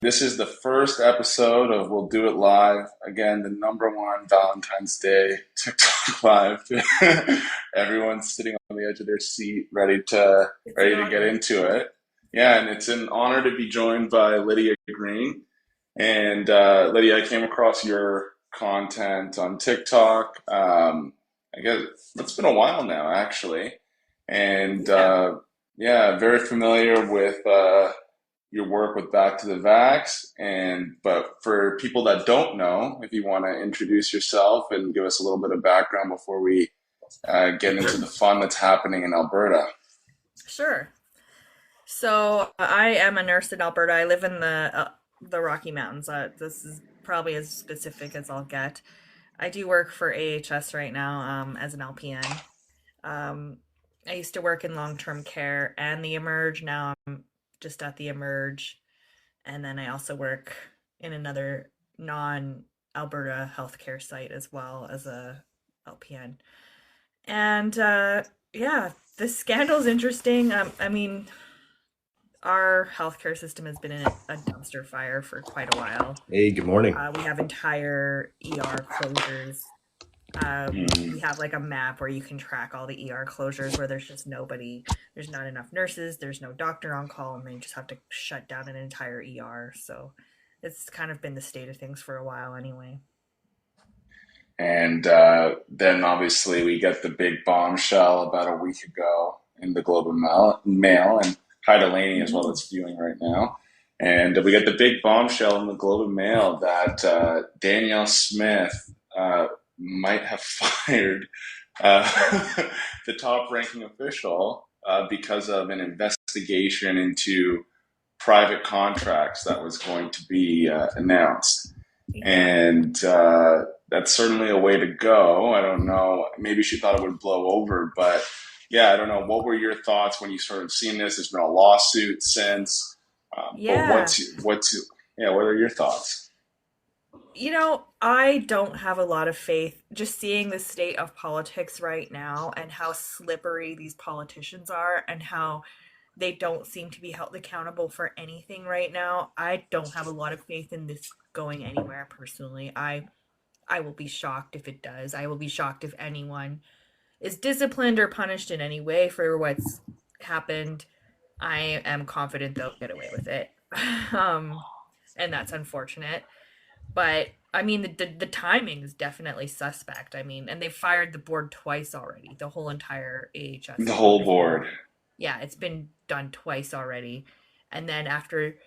This is the first episode of We'll Do It Live. Again, the number one Valentine's Day TikTok live. Everyone's sitting on the edge of their seat, It's an ready to get honor. into it. Yeah, and it's an honor to be joined by Lydia Greene. And Lydia, I came across your content on TikTok. I guess it's been a while now, actually. And Yeah. yeah, very familiar with your work with Back to the Vax. And but for people that don't know, if you want to introduce yourself and give us a little bit of background before we get into the fun that's happening in Alberta. Sure. So I am a nurse in Alberta. I live in the Rocky Mountains. This is probably as specific as I'll get. I do work for AHS right now as an LPN. Um, I used to work in long-term care and the Emerge. Now I'm just at the Emerge, and then I also work in another non-Alberta healthcare site as well as a LPN. And yeah, this scandal is interesting. I mean, our healthcare system has been in a dumpster fire for quite a while. Hey, good morning. We have entire ER closures. We Mm. have like a map where you can track all the ER closures where there's just nobody, there's not enough nurses, there's no doctor on call, and they just have to shut down an entire ER. So it's kind of been the state of things for a while anyway. And then obviously we get the big bombshell about a week ago in the Mail and hi Delaney as well Mhm. that's viewing right now. And we get the big bombshell in the Globe and Mail that Danielle Smith might have fired uh, the top ranking official because of an investigation into private contracts that was going to be announced. Yeah. And that's certainly a way to go. I don't know. Maybe she thought it would blow over, but yeah, I don't know. What were your thoughts when you started seeing this? There's been a lawsuit since, but Yeah. yeah? What are your thoughts? I don't have a lot of faith just seeing the state of politics right now and how slippery these politicians are and how they don't seem to be held accountable for anything right now. I don't have a lot of faith in this going anywhere personally. I will be shocked if it does. I will be shocked if anyone is disciplined or punished in any way for what's happened. I am confident they'll get away with it. um and that's unfortunate. But I mean, the timing is definitely suspect. I mean, and they fired the board twice already. The whole entire AHS The board whole has been, board. yeah, it's been done twice already. And then after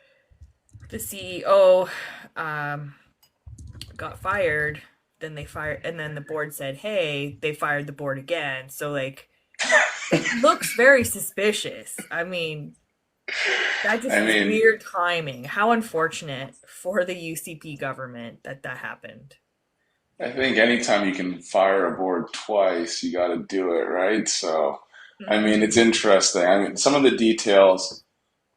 the CEO um, got fired, then they fired, and then the board said, "Hey, they fired the board again." So like, it looks very suspicious. I mean, that just I is mean, weird timing. How unfortunate for the UCP government that that happened. I think anytime you can fire a board twice, you got to do it, right? So, I mean, Hmm. it's interesting. I mean, some of the details.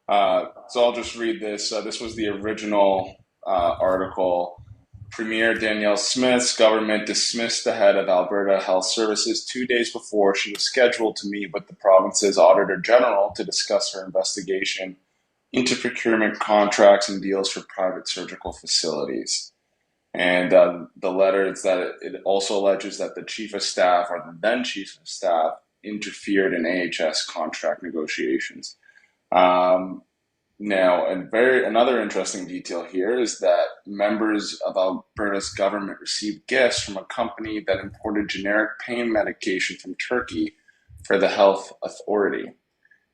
So I'll just read this. This was the original article. Premier Danielle Smith's government dismissed the head of Alberta Health Services 2 days before she was scheduled to meet with the province's Auditor General to discuss her investigation into procurement contracts and deals for private surgical facilities. And the letter is that it also alleges that the chief of staff or the then chief of staff interfered in AHS contract negotiations. Um, Now, another interesting detail here is that members of Alberta's government received gifts from a company that imported generic pain medication from Turkey for the health authority.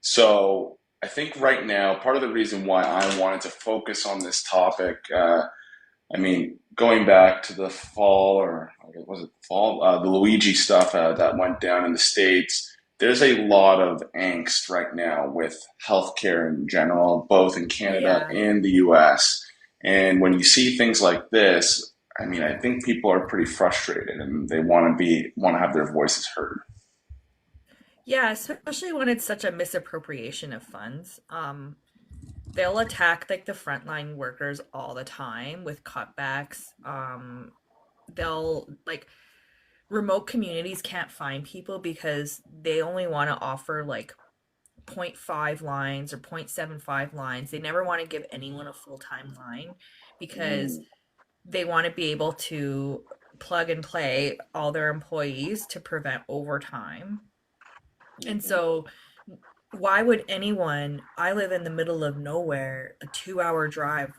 So I think right now, part of the reason why I wanted to focus on this topic, I mean, going back to the fall, or was it fall, the Luigi stuff that went down in the States, there's a lot of angst right now with healthcare in general, both in Canada Yeah. and the US. And when you see things like this, I mean, I think people are pretty frustrated and they want to have their voices heard. Yeah, especially when it's such a misappropriation of funds. They'll attack like the frontline workers all the time with cutbacks. They'll like remote communities can't find people because they only want to offer like 0.5 lines or 0.75 lines. They never want to give anyone a full-time line because they want to be able to plug and play all their employees to prevent overtime. And so why would anyone, I live in the middle of nowhere, a 2 hour drive,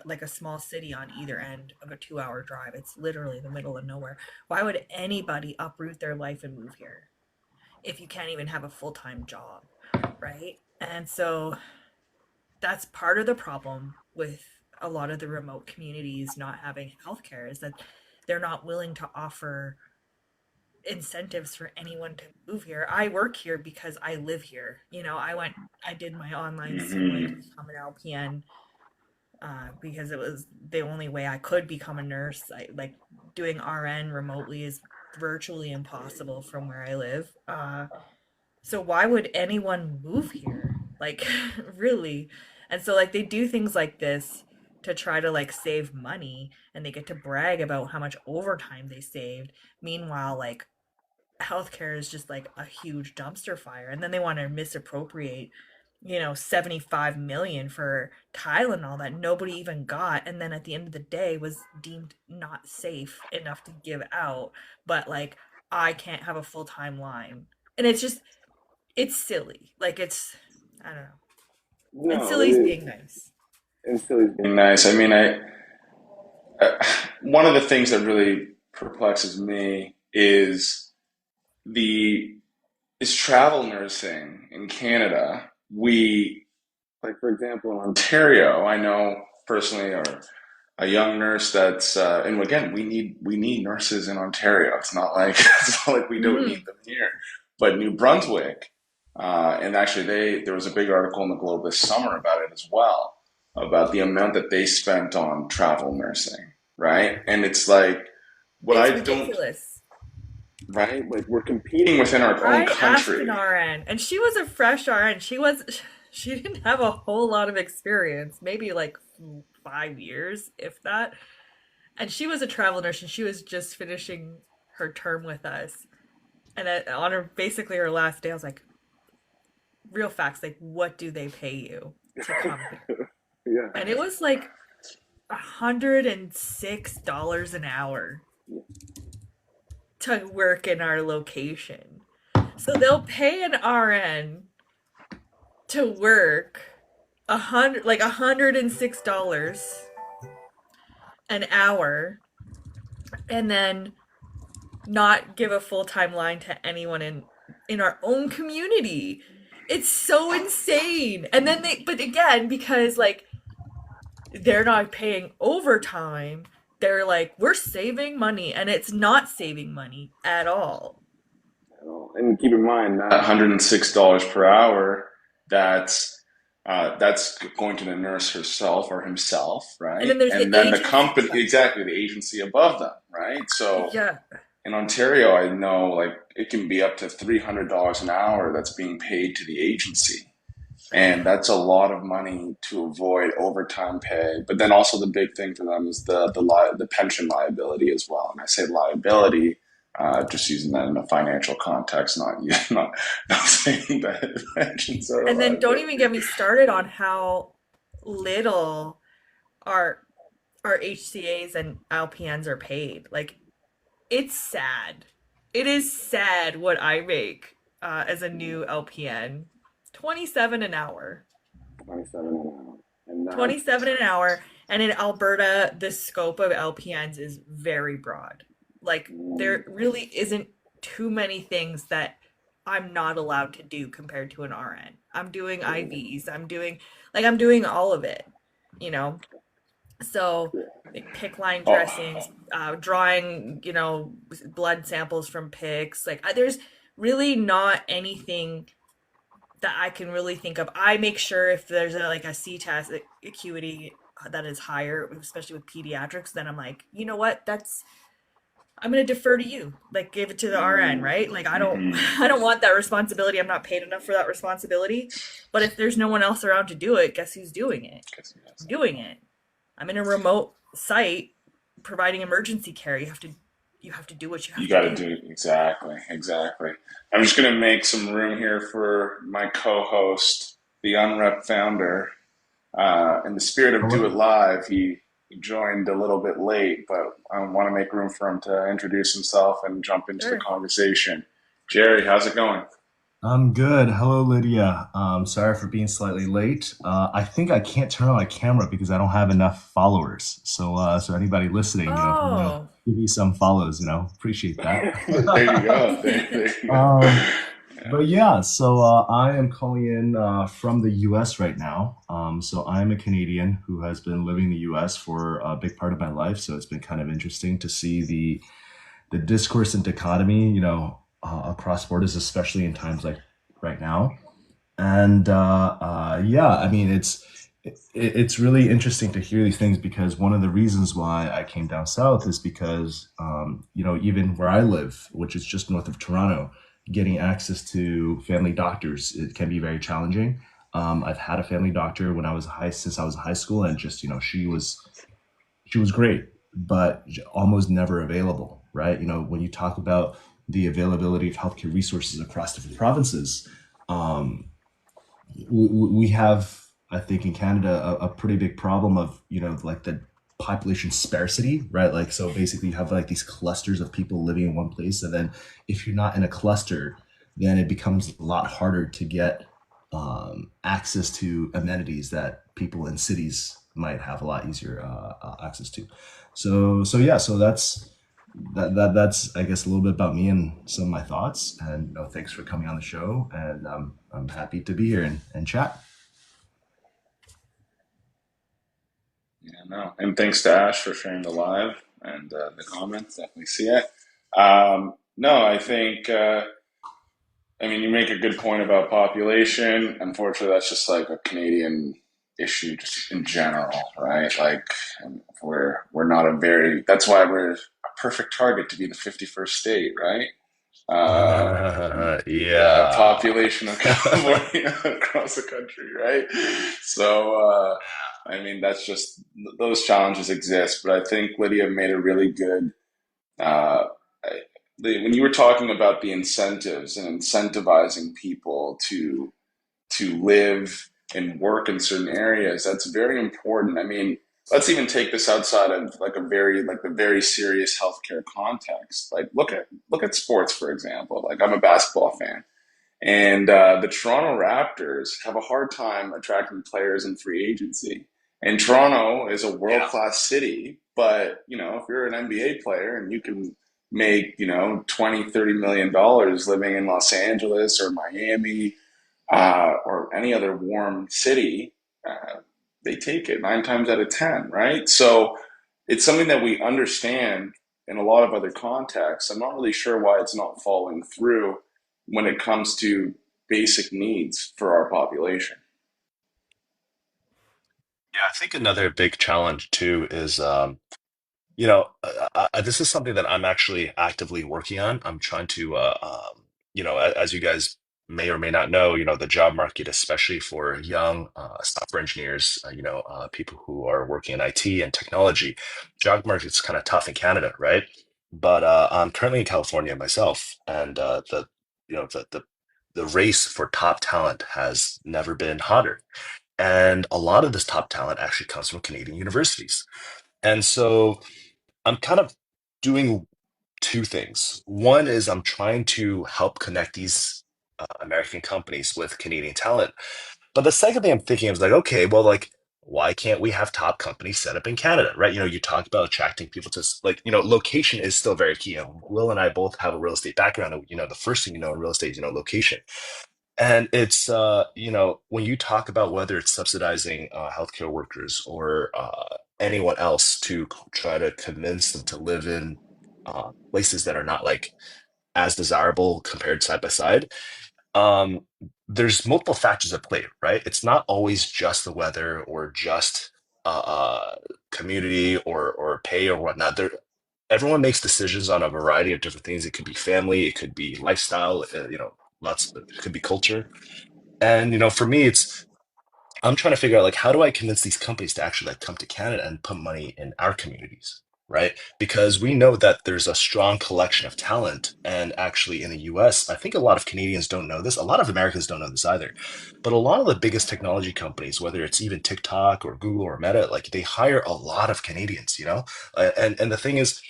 like a small city on either end of a 2 hour drive. It's literally the middle of nowhere. Why would anybody uproot their life and move here if you can't even have a full-time job, right? And so that's part of the problem with a lot of the remote communities not having healthcare is that they're not willing to offer incentives for anyone to move here. I work here because I live here. I did my online schooling to become an LPN because it was the only way I could become a nurse. Like doing RN remotely is virtually impossible from where I live. So why would anyone move here? Like, really? And so like they do things like this to try to like save money and they get to brag about how much overtime they saved. Meanwhile, like healthcare is just like a huge dumpster fire. And then they want to misappropriate, 75 million for Tylenol that nobody even got. And then at the end of the day was deemed not safe enough to give out. But like, I can't have a full-time line. And it's silly. Like I don't know. And No, it silly's is. being nice. And silly's being nice. I mean, one of the things that really perplexes me the is travel nursing in Canada. Like for example, in Ontario, I know personally, or a young nurse that's, and again, we need nurses in Ontario. It's not like we don't Hmm. need them here. But New Brunswick, and actually there was a big article in the Globe this summer about it as well, about the amount that they spent on travel nursing, right? And it's like what It's I don't, ridiculous. right? Like we're competing within our own I asked an country. RN, and she was a fresh RN. She didn't have a whole lot of experience, maybe like 5 years, if that. And she was a travel nurse, and she was just finishing her term with us. And on her basically her last day, I was like, real facts, like, what do they pay you to come here? Yeah. And it was like $106 an hour to work in our location. So they'll pay an RN to work $106 an hour and then not give a full-time line to anyone in our own community. It's so insane. And then but again, because like they're not paying overtime, they're like, we're saving money, and it's not saving money at all. And keep in mind that $106 per hour, that's going to the nurse herself or himself, And then right? there's the And then the agency company, cut. exactly, the agency above them, right? So Yeah. in Ontario, I know like it can be up to $300 an hour that's being paid to the agency. And that's a lot of money to avoid overtime pay. But then also the big thing for them is the pension liability as well. And I say liability, just using that in a financial context, not not, not saying that pensions are a And then don't even liability. get me started on how little our HCAs and LPNs are paid. Like it's sad. It is sad what I make as a new LPN. 27 an hour. 27 an hour, and that's 27 an hour. And in Alberta, the scope of LPNs is very broad. Like, there really isn't too many things that I'm not allowed to do compared to an RN. I'm doing IVs. I'm doing all of it, you know? So, like, pick line dressings, oh, drawing, blood samples from picks. Like, there's really not anything that I can really think of. I make sure if there's a C test acuity that is higher, especially with pediatrics, then I'm like, you know what? I'm gonna defer to you. Like, give it to the RN, right? Like, I don't mhm. I don't want that responsibility. I'm not paid enough for that responsibility. But if there's no one else around to do it, guess who's doing it? I'm doing it. I'm in a remote site providing emergency care. You have to you have to do what you You have to got to do. do exactly, exactly. I'm just going to make some room here for my co-host, the Unrepped Founder. In the spirit of Do It Hello. Live, he joined a little bit late, but I want to make room for him to introduce himself and jump into the Sure. conversation. Jerry, how's it going? I'm good. Hello, Lydia. Sorry for being slightly late. I think I can't turn on my camera because I don't have enough followers. So anybody listening, if you Oh, give me some follows, appreciate that. There you go. There you go. um, Yeah. but yeah, I am calling in from the U.S. right now. So I'm a Canadian who has been living in the U.S. for a big part of my life. So it's been kind of interesting to see the discourse and dichotomy, across borders, especially in times like right now. And yeah, I mean, it's really interesting to hear these things because one of the reasons why I came down south is because even where I live, which is just north of Toronto, getting access to family doctors it can be very challenging. I've had a family doctor when I was high since I was in high school, and just she was great, but almost never available, right? When you talk about the availability of healthcare resources across different provinces, um, we have, I think, in Canada, a pretty big problem of, like the population sparsity, right? Like, so basically, you have like these clusters of people living in one place, and then if you're not in a cluster, then it becomes a lot harder to get access to amenities that people in cities might have a lot easier access to. So yeah, so that's I guess a little bit about me and some of my thoughts. And thanks for coming on the show, and I'm happy to be here and chat. Yeah, no. And thanks to Ash for sharing the live and the comments. Definitely see it. No, I think, I mean, you make a good point about population. Unfortunately, that's just like a Canadian issue, just in general, right? Like, we're not a very, that's why we're a perfect target to be the 51st state, right? uh, yeah, Yeah. population of California across the country, right? So, I mean, that's just those challenges exist. But I think Lydia made a really good. Uh, when you were talking about the incentives and incentivizing people to live and work in certain areas, that's very important. I mean, let's even take this outside of like a very like the very serious healthcare context. Like look at sports for example. Like I'm a basketball fan, and the Toronto Raptors have a hard time attracting players in free agency. And Toronto is a world Yeah. class city, but if you're an NBA player and you can make 20-30 million dollars living in Los Angeles or Miami or any other warm city, they take it 9 times out of 10, right? So it's something that we understand in a lot of other contexts. I'm not really sure why it's not following through when it comes to basic needs for our population. Yeah, I think another big challenge too is, this is something that I'm actually actively working on. I'm trying to, as you guys may or may not know, the job market, especially for young software engineers, people who are working in IT and technology, job market's kind of tough in Canada, right? But I'm currently in California myself, and you know, the race for top talent has never been hotter. And a lot of this top talent actually comes from Canadian universities. And so I'm kind of doing two things. One is I'm trying to help connect these American companies with Canadian talent. But the second thing I'm thinking is like, okay, well, like, why can't we have top companies set up in Canada, right? You talk about attracting people to like, location is still very key. And Will and I both have a real estate background. And, the first thing you know in real estate is, location. And it's, when you talk about whether it's subsidizing healthcare workers or anyone else to try to convince them to live in places that are not like as desirable compared side by side, um, there's multiple factors at play, right? It's not always just the weather or just community or pay or whatnot. Everyone makes decisions on a variety of different things. It could be family, it could be lifestyle, lots. It could be culture. And for me, I'm trying to figure out like how do I convince these companies to actually like come to Canada and put money in our communities? right? Because we know that there's a strong collection of talent. And actually, in the US, I think a lot of Canadians don't know this. A lot of Americans don't know this either. But a lot of the biggest technology companies, whether it's even TikTok or Google or Meta, like they hire a lot of Canadians, you know? And the thing is,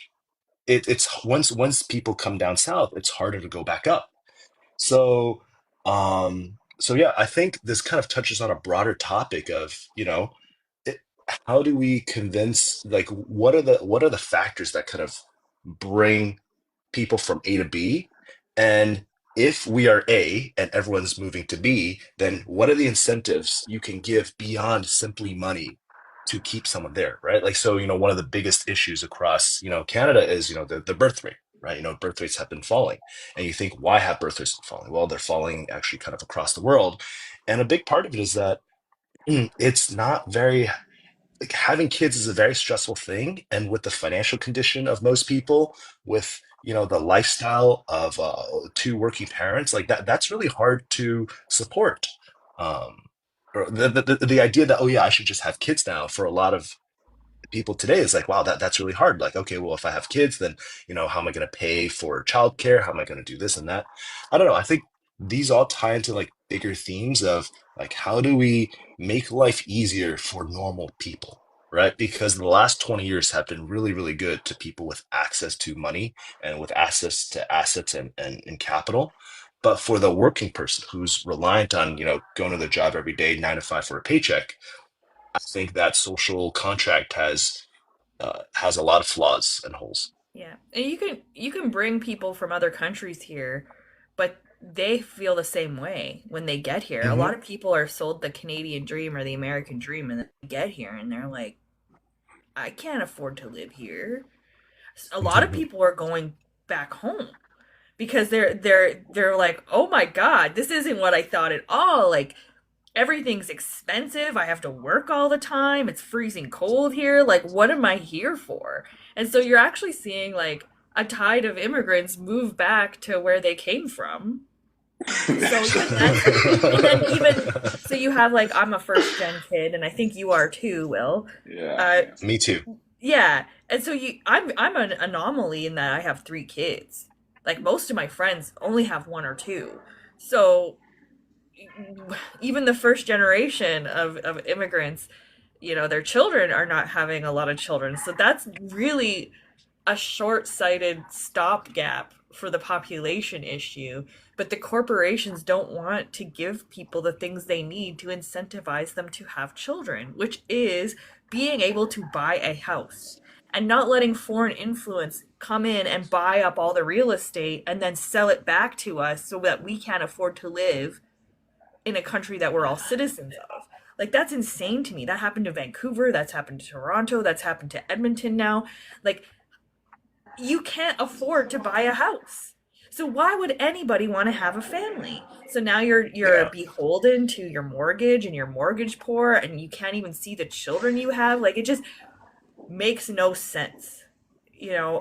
it's once people come down south, it's harder to go back up. So, so yeah, I think this kind of touches on a broader topic of, it, how do we convince, like, what are the factors that kind of bring people from A to B? And if we are A and everyone's moving to B, then what are the incentives you can give beyond simply money to keep someone there, right? Like, so, one of the biggest issues across, Canada is, the birth rate, right? Birth rates have been falling. And you think, why have birth rates been falling? Well, they're falling actually kind of across the world. And a big part of it is that it's not very like having kids is a very stressful thing, and with the financial condition of most people, with the lifestyle of two working parents, like that's really hard to support. um or the idea that, oh yeah, I should just have kids now, for a lot of people today is like, wow, that's really hard. Like, okay, well, if I have kids, then how am I going to pay for childcare? How am I going to do this and that? I don't know. I think these all tie into like bigger themes of like, how do we make life easier for normal people, right? Because the last 20 years have been really, really good to people with access to money and with access to assets and capital. But for the working person who's reliant on, going to their job every day, 9 to 5 for a paycheck, I think that social contract has a lot of flaws and holes. Yeah. And you can bring people from other countries here, but they feel the same way when they get here. A lot Hmm. of people are sold the Canadian dream or the American dream and they get here and they're like, I can't afford to live here. A lot of people are going back home because they're like, "Oh my god, this isn't what I thought at all." Like everything's expensive. I have to work all the time. It's freezing cold here. Like, what am I here for? And so you're actually seeing like a tide of immigrants move back to where they came from. So even that's a thing. And then even so you have like I'm a first gen kid and I think you are too, Will. Yeah, Uh yeah. Me too. yeah. And so I'm an anomaly in that I have 3 kids. Like most of my friends only have one or two. So even the first generation of immigrants, their children are not having a lot of children. So that's really a short-sighted stopgap for the population issue. But the corporations don't want to give people the things they need to incentivize them to have children, which is being able to buy a house and not letting foreign influence come in and buy up all the real estate and then sell it back to us so that we can't afford to live in a country that we're all citizens of. Like that's insane to me. That happened to Vancouver, that's happened to Toronto, that's happened to Edmonton now. Like you can't afford to buy a house. So why would anybody want to have a family? So now you're Yeah. beholden to your mortgage and your mortgage poor and you can't even see the children you have. Like it just makes no sense.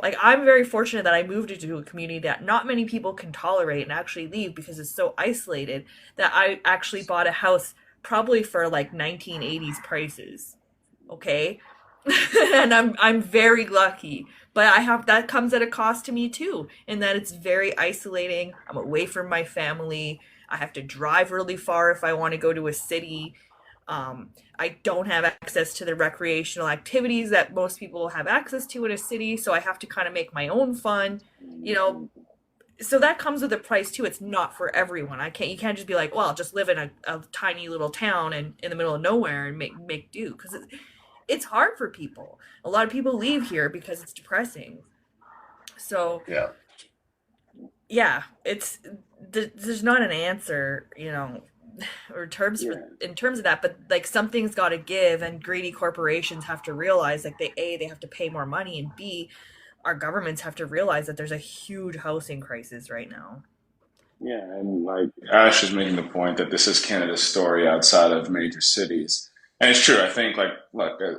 Like I'm very fortunate that I moved into a community that not many people can tolerate and actually leave because it's so isolated that I actually bought a house probably for like 1980s prices. Okay? And I'm very lucky. But I have that comes at a cost to me too, in that it's very isolating. I'm away from my family. I have to drive really far if I want to go to a city. I don't have access to the recreational activities that most people have access to in a city, so I have to kind of make my own fun, you know. So that comes with a price too. It's not for everyone. You can't just be like, well, I'll just live in a tiny little town and in the middle of nowhere and make do because it's hard for people. A lot of people leave here because it's depressing. So Yeah. yeah, there's not an answer, or terms for Yeah. in terms of that, but like something's got to give, and greedy corporations have to realize like they have to pay more money, and B, our governments have to realize that there's a huge housing crisis right now. Yeah, and like Ash is making the point that this is Canada's story outside of major cities, and it's true. I think like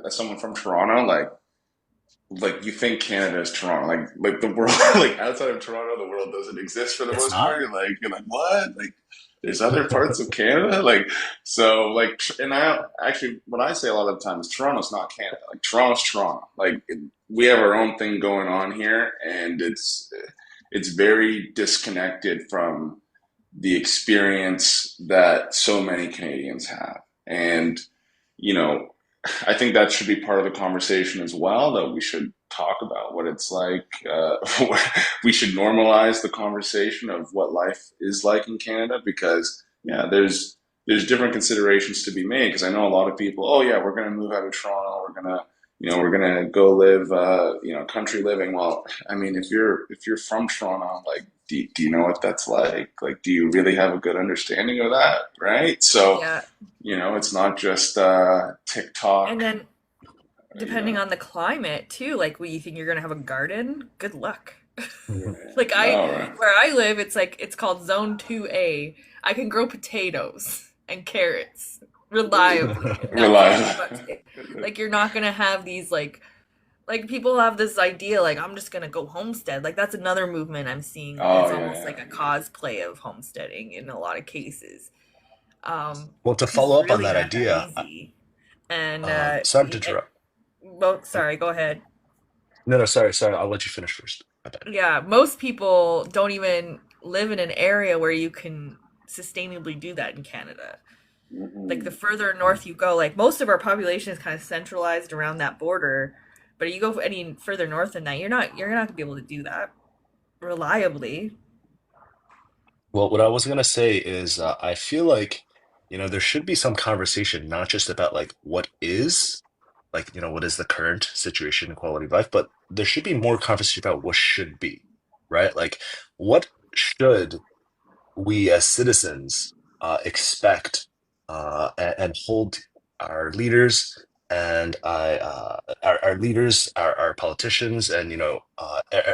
as someone from Toronto, like you think Canada is Toronto, like the world, like outside of Toronto, the world doesn't exist for the It's most part. not. You're like what? Like there's other parts of Canada, like so, like, and I actually, what I say a lot of the time is Toronto's not Canada. Like Toronto's Toronto. Like we have our own thing going on here, and it's very disconnected from the experience that so many Canadians have. And, you know, I think that should be part of the conversation as well, that we should talk about what it's like. We should normalize the conversation of what life is like in Canada because, yeah, there's different considerations to be made. Because I know a lot of people, oh, yeah, we're going to move out of Toronto. We're gonna go live, country living. Well, I mean, if you're from Toronto, like, do you know what that's like? Like, do you really have a good understanding of that, right? So, Yeah. it's not just And TikTok, then you depending know. on the climate too, like when you think you're gonna have a garden, good luck. Right. Like No, right. where I live, it's called Zone 2A. I can grow potatoes and carrots reliably, and that's it. Reliable. But like you're not gonna have these like people have this idea like I'm just gonna go homestead. Like that's another movement I'm seeing. Oh It's yeah, almost yeah. like a cosplay of homesteading in a lot of cases, Well, to because it's follow up on really that not that idea, easy. And sorry to interrupt. well, sorry, go ahead. No, no, sorry. I'll let you finish first. I bet. Yeah, most people don't even live in an area where you can sustainably do that in Canada. Like the Hmm. further north you go, like most of our population is kind of centralized around that border. But you go any further north than that, you're not gonna be able to do that reliably. Well, what I was gonna say is, I feel like, there should be some conversation, not just about like what is, like, what is the current situation and quality of life, but there should be more conversation about what should be, right? Like, what should we as citizens expect and hold our leaders and our leaders, our politicians, and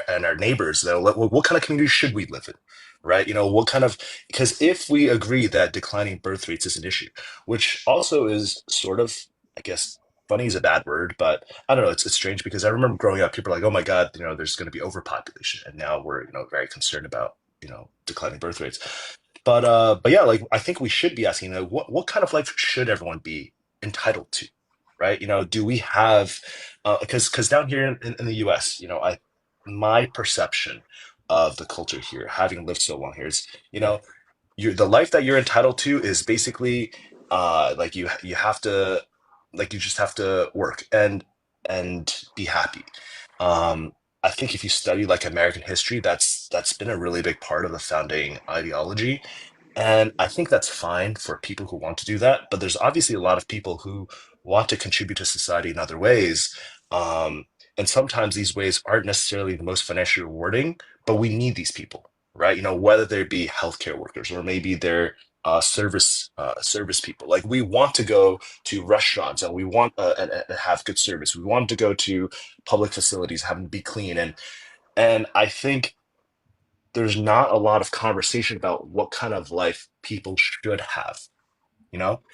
and our neighbors. What kind of community should we live in, right? What kind of, because if we agree that declining birth rates is an issue, which also is sort of, I guess. Funny is a bad word, but I don't know. It's strange because I remember growing up, people are like, "Oh my God, there's going to be overpopulation," and now we're very concerned about declining birth rates. But yeah, like I think we should be asking, what kind of life should everyone be entitled to, right? Do we have because down here in the US, I my perception of the culture here, having lived so long here, is the life that you're entitled to is basically like you have to, like, you just have to work and be happy. um I think if you study like American history, that's been a really big part of the founding ideology, and I think that's fine for people who want to do that, but there's obviously a lot of people who want to contribute to society in other ways. um and sometimes these ways aren't necessarily the most financially rewarding, but we need these people, right? Whether they be healthcare workers or maybe they're service people. Like, we want to go to restaurants and we want and have good service. We want to go to public facilities, have them be clean, and I think there's not a lot of conversation about what kind of life people should have,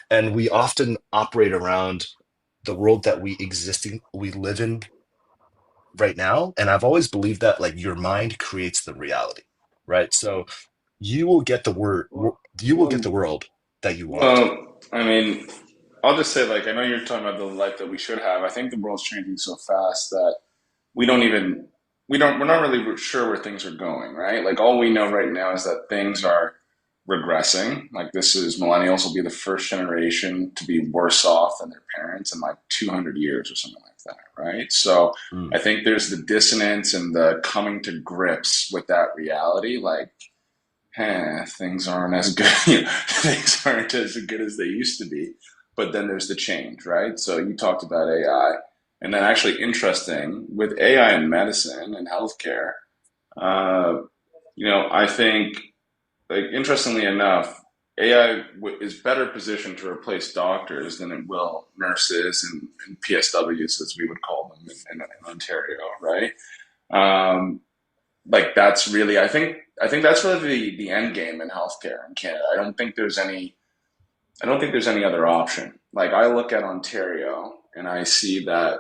and we often operate around the world that we live in right now. And I've always believed that, like, your mind creates the reality, right? So you will get the word you will get Well, the world that you want. well, I mean, I'll just say, like, I know you're talking about the life that we should have. I think the world's changing so fast that we don't even we're not really sure where things are going, right? Like all we know right now is that things are regressing. Like this is millennials will be the first generation to be worse off than their parents in like 200 years or something like that, right? So Mm. I think there's the dissonance and the coming to grips with that reality. Like, things aren't as good, things aren't as good as they used to be. But then there's the change, right? So you talked about AI, and then actually interesting with AI in medicine and healthcare. Uh, I think, like, interestingly enough, AI is better positioned to replace doctors than it will nurses and PSWs, as we would call them in Ontario, right? Um, like that's really, I think that's really the end game in healthcare in Canada. I don't think there's any other option. Like I look at Ontario and I see that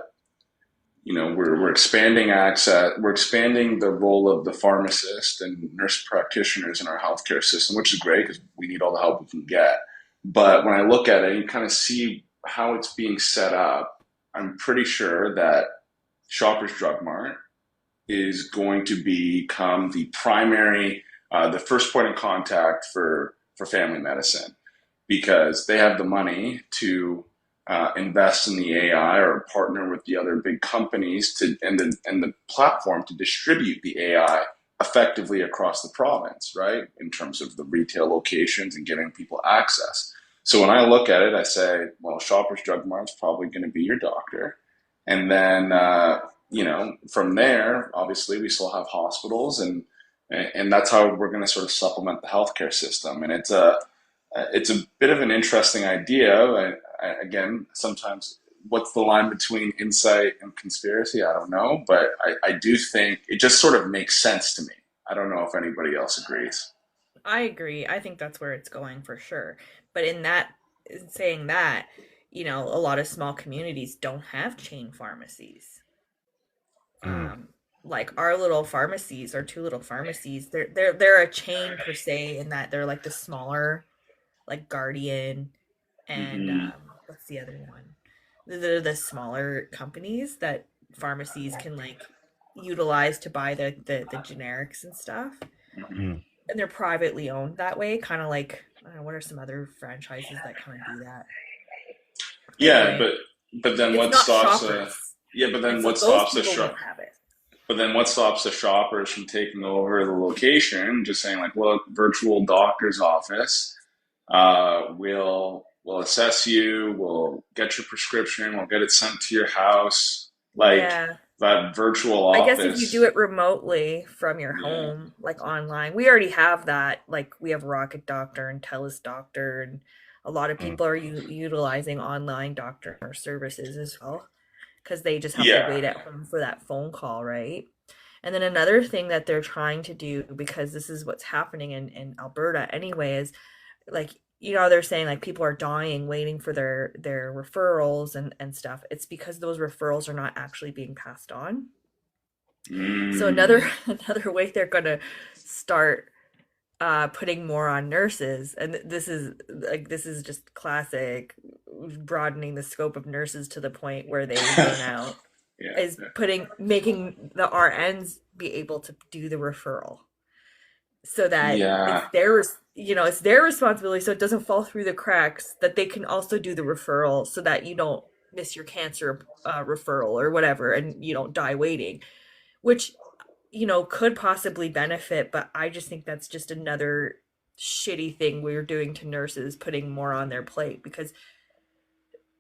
we're expanding access, we're expanding the role of the pharmacist and nurse practitioners in our healthcare system, which is great because we need all the help we can get. But when I look at it, you kind of see how it's being set up. I'm pretty sure that Shoppers Drug Mart is going to become the primary, the first point of contact for family medicine because they have the money to invest in the AI or partner with the other big companies to and the platform to distribute the AI effectively across the province, right? In terms of the retail locations and giving people access. So when I look at it, I say, well, Shoppers Drug Mart's probably going to be your doctor, and then from there, obviously, we still have hospitals, and that's how we're going to sort of supplement the healthcare system. And it's a bit of an interesting idea. Again, sometimes what's the line between insight and conspiracy? I don't know, but I do think it just sort of makes sense to me. I don't know if anybody else agrees. I agree. I think that's where it's going for sure. But in saying that, a lot of small communities don't have chain pharmacies. Mm, Um, like our little pharmacies, our two little pharmacies, they're a chain per se in that they're like the smaller, like Guardian and Hmm. what's the other one? They're the smaller companies that pharmacies can like utilize to buy the generics and stuff. Hmm. mm, And they're privately owned that way, kind of like I don't know what are some other franchises that kind of do that. Yeah, Anyway, but then it's what not stops shoppers, yeah, but and then so what those stops people won't have it. but then what stops the shoppers from taking over the location, just saying like, look, virtual doctor's office, we'll assess you, we'll get your prescription, we'll get it sent to your house, like Yeah, that virtual I guess if you do office. it remotely from your Yeah, home, like online, we already have that. Like we have Rocket Doctor and Telus Doctor, and a lot of mm, people are utilizing online doctor services as well because they just have to yeah, wait at home for that phone call, right? And then another thing that they're trying to do, because this is what's happening in Alberta anyway, is like, they're saying like people are dying waiting for their referrals and stuff. It's because those referrals are not actually being passed on. So another mm, another way they're gonna start putting more on nurses, and this is just classic broadening the scope of nurses to the point where they burn out, yeah, is putting making the RNs be able to do the referral so that yeah, it's their responsibility, so it doesn't fall through the cracks, that they can also do the referral so that you don't miss your cancer referral or whatever, and you don't die waiting, which could possibly benefit. But I just think that's just another shitty thing we're doing to nurses, putting more on their plate, because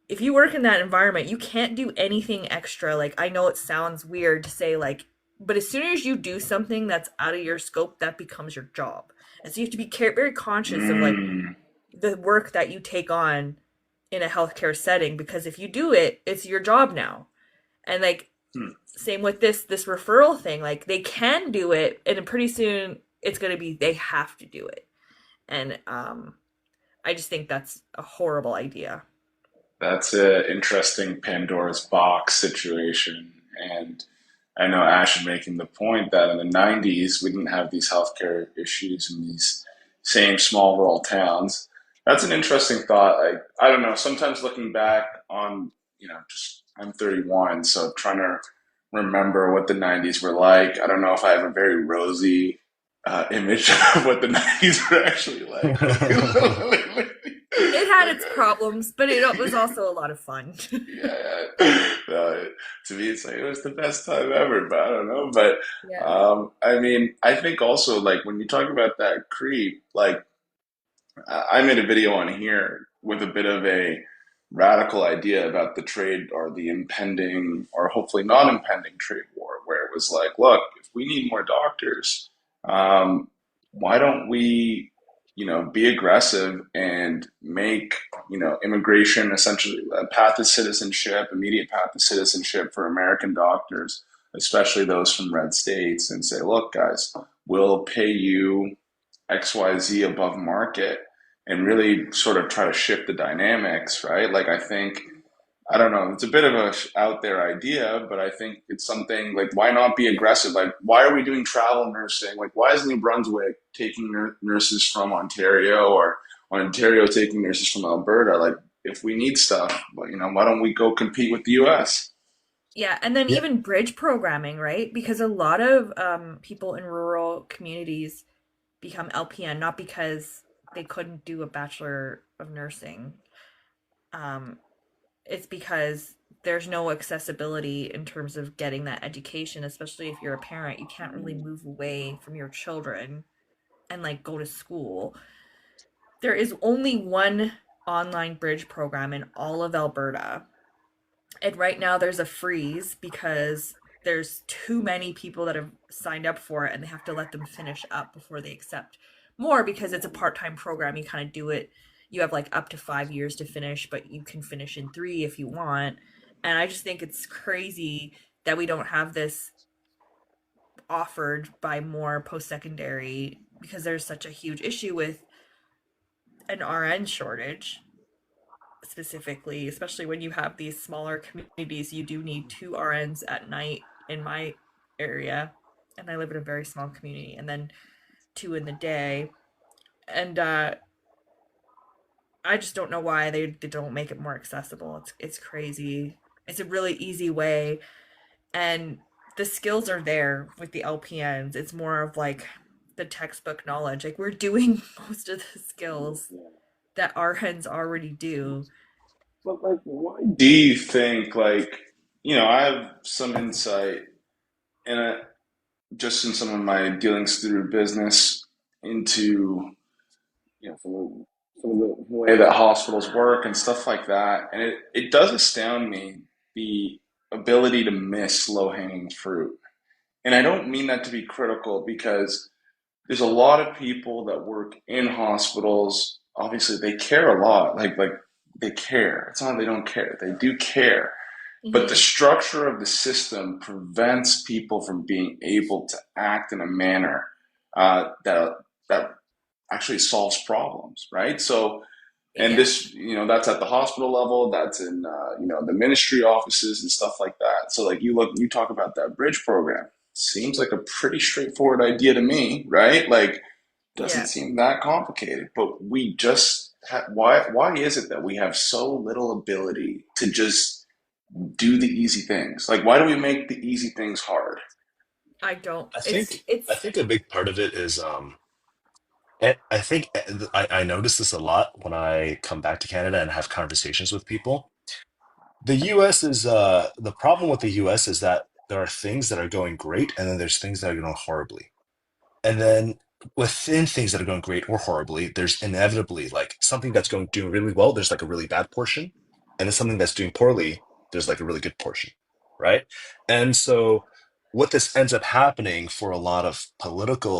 if you work in that environment, you can't do anything extra. Like, I know it sounds weird to say, like, but as soon as you do something that's out of your scope, that becomes your job. And so you have to be very conscious of like mm, the work that you take on in a healthcare setting, because if you do it, it's your job now. And like, mm. same with this referral thing, like they can do it, and pretty soon it's going to be they have to do it. And I just think that's a horrible idea. That's an interesting Pandora's box situation. And I know Ash is making the point that in the 90s, we didn't have these healthcare issues in these same small rural towns. That's an interesting thought. I don't know. Sometimes looking back on, just I'm 31, so trying to remember what the 90s were like. I don't know if I have a very rosy image of what the 90s were actually like. It had its problems, but it was also a lot of fun. Yeah, no, to me, it's like it was the best time ever, but I don't know. But Yeah. I mean, I think also like when you talk about that creep, like I made a video on here with a bit of a radical idea about the trade or the impending or hopefully not impending trade war, where it was like, look, if we need more doctors, um, why don't we, be aggressive and make, immigration essentially a path to citizenship, immediate path to citizenship for American doctors, especially those from red states, and say, look, guys, we'll pay you XYZ above market and really sort of try to shift the dynamics, right? Like I think I don't know. It's a bit of a out there idea, but I think it's something like why not be aggressive? Like why are we doing travel nursing? Like why is New Brunswick taking nurses from Ontario or Ontario taking nurses from Alberta? Like if we need stuff, but why don't we go compete with the US? Yeah, and then Yeah. even bridge programming, right? Because a lot of people in rural communities become LPN not because they couldn't do a bachelor of nursing. Um, it's because there's no accessibility in terms of getting that education, especially if you're a parent. You can't really move away from your children and like go to school. There is only one online bridge program in all of Alberta. And right now there's a freeze because there's too many people that have signed up for it and they have to let them finish up before they accept more because it's a part-time program. You kind of do it, you have like up to 5 years to finish, but you can finish in 3 if you want. And I just think it's crazy that we don't have this offered by more post-secondary because there's such a huge issue with an RN shortage specifically, especially when you have these smaller communities. You do need two RNs at night in my area, and I live in a very small community, and then two in the day. And I just don't know why they don't make it more accessible. It's crazy. It's a really easy way, and the skills are there with the LPNs. It's more of like the textbook knowledge. Like we're doing most of the skills that RNs already do. But like, why do you think I have some insight in it just in some of my dealings through business into some of the way that hospitals work and stuff like that. And it does astound me the ability to miss low hanging fruit. And I don't mean that to be critical because there's a lot of people that work in hospitals. Obviously, they care a lot. Like they care. It's not they don't care. They do care. But the Mm-hmm. structure of the system prevents people from being able to act in a manner that actually solves problems, right? So, and Yeah. this, that's at the hospital level, that's in, the ministry offices and stuff like that. So, like, you talk about that bridge program. Seems like a pretty straightforward idea to me, right? Like, doesn't Yeah. seem that complicated, but we just why is it that we have so little ability to just do the easy things? Like, why do we make the easy things hard? I don't. I It's think I it's think a big part of it is I think I notice this a lot when I come back to Canada and have conversations with people. The US is the problem with the US is that there are things that are going great and then there's things that are going horribly. And then within things that are going great or horribly, there's inevitably like something that's going doing really well, there's like a really bad portion. And then something that's doing poorly, there's like a really good portion. Right. And so what this ends up happening for a lot of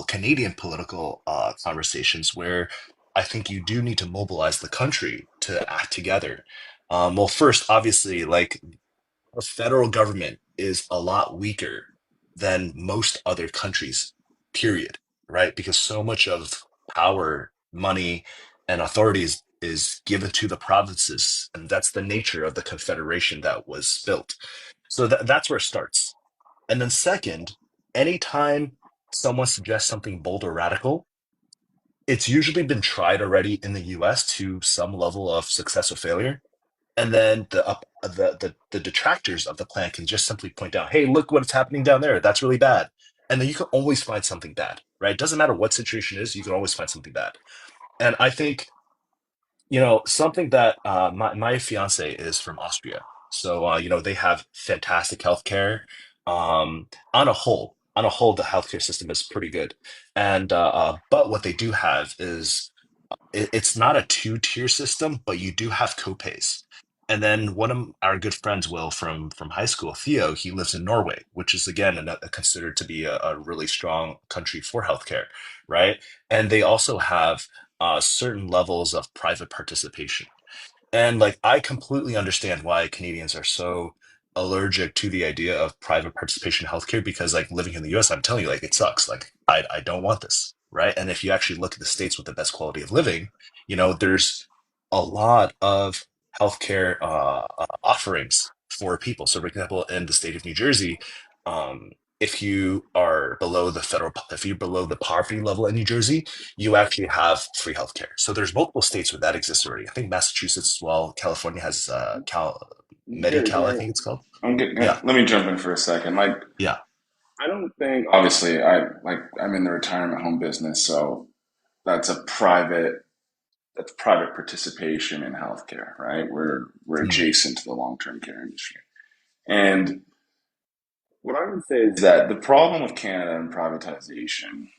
Canadian political conversations, where I think you do need to mobilize the country to act together. Well, first, obviously, like our federal government is a lot weaker than most other countries, period, right? Because so much of power, money, and authority is given to the provinces. And that's the nature of the confederation that was built. So that's where it starts. And then, second, anytime someone suggests something bold or radical, it's usually been tried already in the US to some level of success or failure, and then the detractors of the plan can just simply point out, hey, look what's happening down there. That's really bad. And then you can always find something bad, right? It doesn't matter what situation it is, you can always find something bad. And I think, something that my fiance is from Austria. So they have fantastic healthcare. On a whole, the healthcare system is pretty good. And but what they do have is it's not a two-tier system, but you do have copays. And then one of our good friends, Will, from high school, Theo, he lives in Norway, which is again considered to be a really strong country for healthcare, right? And they also have certain levels of private participation. And like I completely understand why Canadians are so allergic to the idea of private participation in healthcare because like living in the US, I'm telling you, like it sucks. Like I don't want this. Right. And if you actually look at the states with the best quality of living, there's a lot of healthcare offerings for people. So, for example, in the state of New Jersey, if you are below if you're below the poverty level in New Jersey, you actually have free healthcare. So there's multiple states where that exists already. I think Massachusetts as well. California has Here, Medi-Cal, I here. think it's called. I'm getting. Yeah, Let me jump in for a second. Like, yeah, I don't think. Obviously, I'm in the retirement home business, so that's a private that's private participation in healthcare, right? We're mm, adjacent to the long term care industry, and what I would say is that the problem with Canada and privatization,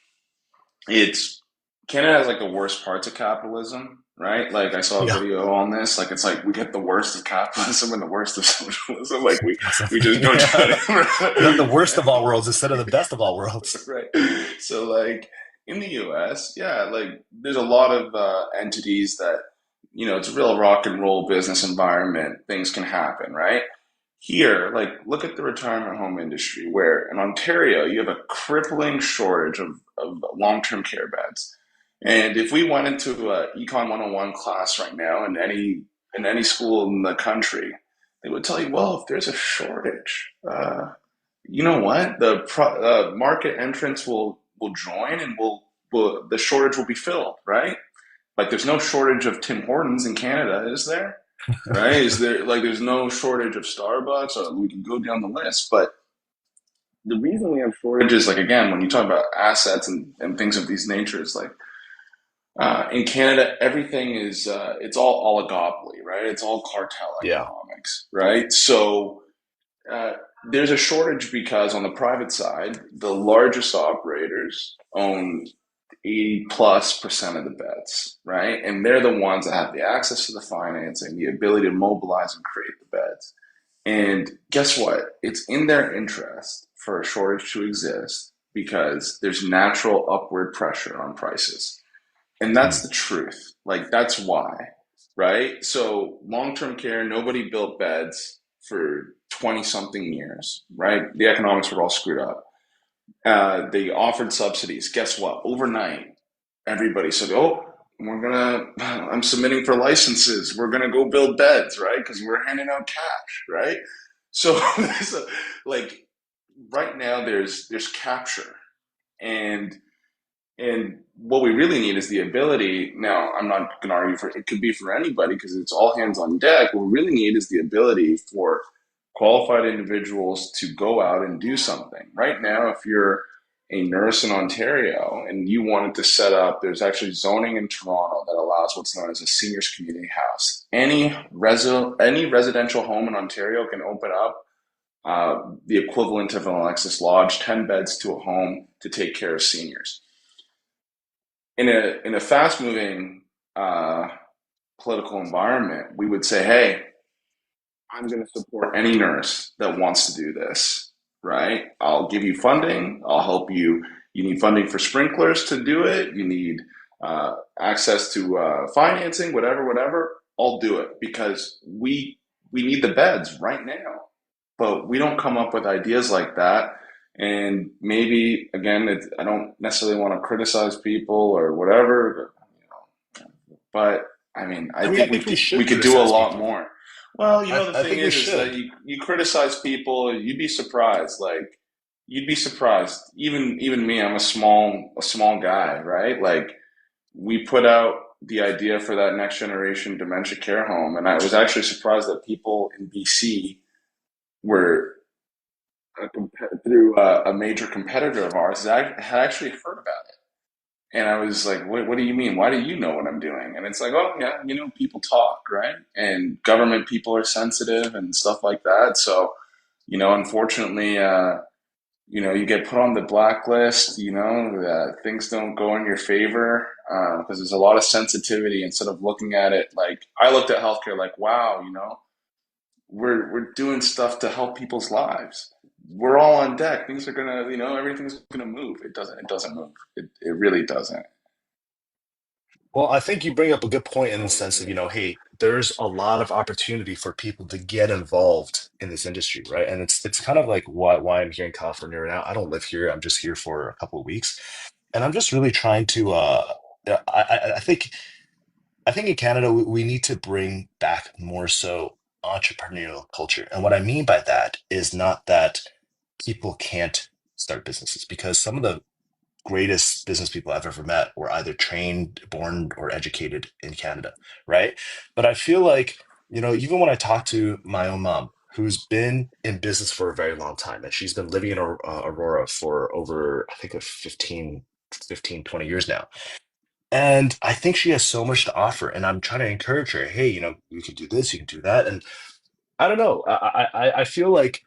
it's Canada has like the worst parts of capitalism, right? Like I saw a yeah. video on this. Like it's like we get the worst of capitalism and the worst of socialism. Like we just don't try Yeah. You have the worst of to all worlds instead of the best of all worlds. right. So like in the US, yeah, like there's a lot of entities that it's a real rock and roll business environment. Things can happen, right? Here, like look at the retirement home industry, where in Ontario you have a crippling shortage of long-term care beds. And if we went into a Econ 101 class right now in any school in the country, they would tell you, well, if there's a shortage, you know what? The market entrants will join and will the shortage will be filled, right? Like there's no shortage of Tim Hortons in Canada, is there? Right? Is there like there's no shortage of Starbucks, or we can go down the list. But the reason we have shortages, like again, when you talk about assets and things of these natures, like in Canada, everything is it's all oligopoly, right? It's all cartel Yeah. economics, right? So uh, there's a shortage because on the private side, the largest operators own 80 plus percent of the beds, right? And they're the ones that have the access to the financing, the ability to mobilize and create the beds. And guess what? It's in their interest for a shortage to exist because there's natural upward pressure on prices. And that's Mm, the truth. Like, that's why, right? So, long term care, nobody built beds for 20 something years, right? The economics were all screwed up. They offered subsidies. Guess what? Overnight, everybody said, "Oh, I'm submitting for licenses. We're gonna go build beds, right? Because we're handing out cash, right?" So, like right now, there's capture, and what we really need is the ability. Now, I'm not going to argue for it could be for anybody because it's all hands on deck. What we really need is the ability for qualified individuals to go out and do something. Right now, if you're a nurse in Ontario and you wanted to set up, there's actually zoning in Toronto that allows what's known as a seniors community house. Any residential home in Ontario can open up the equivalent of an Alexis Lodge, 10 beds to a home to take care of seniors in a fast moving political environment, we would say, "Hey, I'm going to support any nurse that wants to do this. Right? I'll give you funding. I'll help you. You need funding for sprinklers to do it. You need access to financing, whatever. I'll do it because we need the beds right now." But we don't come up with ideas like that. And maybe again, I don't necessarily want to criticize people or whatever, but I mean, I I mean, I think think we we should could do a criticize lot people. more. Well, the I thing think we is that should. you criticize people, you'd be surprised. Like, you'd be surprised. Even me, I'm a small guy, right? Like, we put out the idea for that next generation dementia care home, and I was actually surprised that people in BC were through a major competitor of ours that had actually heard about it. And I was like, what do you mean? Why do you know what I'm doing? And it's like, oh, yeah, people talk, right? And government people are sensitive and stuff like that. So, unfortunately, you get put on the blacklist, things don't go in your favor because there's a lot of sensitivity instead of looking at it like I looked at healthcare like, wow, we're doing stuff to help people's lives. We're all on deck. Things are gonna, everything's gonna move. It doesn't move. It really doesn't. Well, I think you bring up a good point in the sense of, hey, there's a lot of opportunity for people to get involved in this industry, right? And it's kind of like why I'm here in California right now. I don't live here. I'm just here for a couple of weeks, and I'm just really trying to. I think I think in Canada, we need to bring back more so entrepreneurial culture. And what I mean by that is not that people can't start businesses, because some of the greatest business people I've ever met were either trained, born, or educated in Canada, right? But I feel like, even when I talk to my own mom, who's been in business for a very long time, and she's been living in Aurora for over, I think, 20 years now. And I think she has so much to offer. And I'm trying to encourage her, hey, you can do this, you can do that. And I don't know. I feel like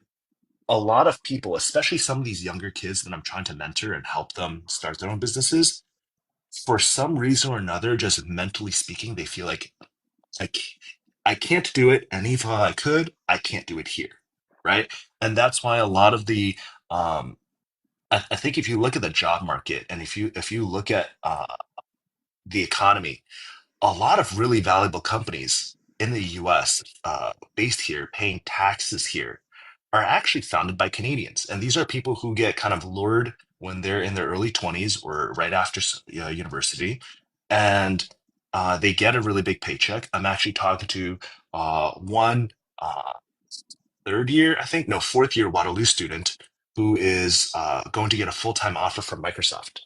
a lot of people, especially some of these younger kids that I'm trying to mentor and help them start their own businesses, for some reason or another, just mentally speaking, they feel like I can't, I can't do it. And even if I could, I can't do it here. Right. And that's why a lot of um, I think if you look at the job market, and if you look at the economy, a lot of really valuable companies in the US, based here, paying taxes here, are actually founded by Canadians. And these are people who get kind of lured when they're in their early 20s or right after university. And they get a really big paycheck. I'm actually talking to one uh, third year, I think, no, fourth year Waterloo student who is going to get a full-time offer from Microsoft.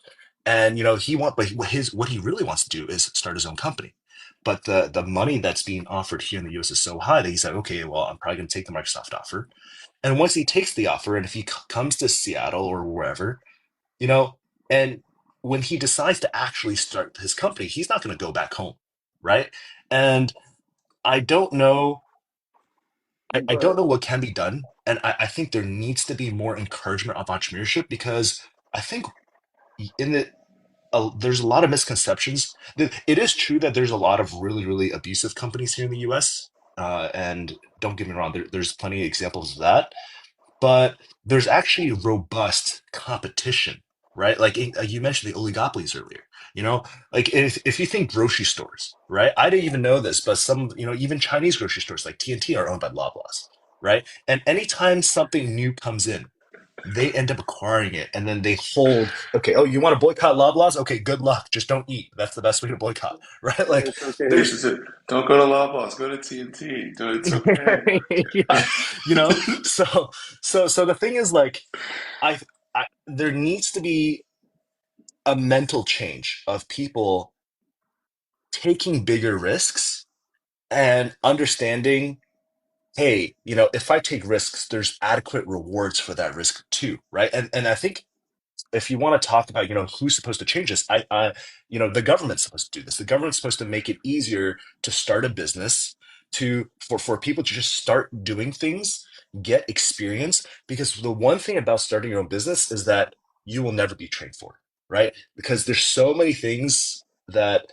And but what he really wants to do is start his own company. But the money that's being offered here in the US is so high that he's like, okay, well, I'm probably going to take the Microsoft offer. And once he takes the offer, and if he comes to Seattle or wherever, you know, and when he decides to actually start his company, he's not going to go back home, right? And I don't know I don't know But what can be done. And I think there needs to be more encouragement of entrepreneurship, because I think in there's a lot of misconceptions. It is true that there's a lot of really, really abusive companies here in the US. And don't get me wrong, there's plenty of examples of that, but there's actually robust competition, right? Like you mentioned the oligopolies earlier. You know, like if you think grocery stores, right? I didn't even know this, but some, even Chinese grocery stores like T&T are owned by Loblaws, right? And anytime something new comes in, they end up acquiring it, and then they hold. Okay, oh, you want to boycott Loblaws? Okay, good luck. Just don't eat. That's the best way to boycott, right? Like, it's okay. They should there's say, don't go to Loblaws, go to TNT. It's okay. yeah, so the thing is, like, I, there needs to be a mental change of people taking bigger risks and understanding, hey, if I take risks, there's adequate rewards for that risk too, right? And I think if you want to talk about, who's supposed to change this, the government's supposed to do this. The government's supposed to make it easier to start a business, for people to just start doing things, get experience. Because the one thing about starting your own business is that you will never be trained for, right? Because there's so many things that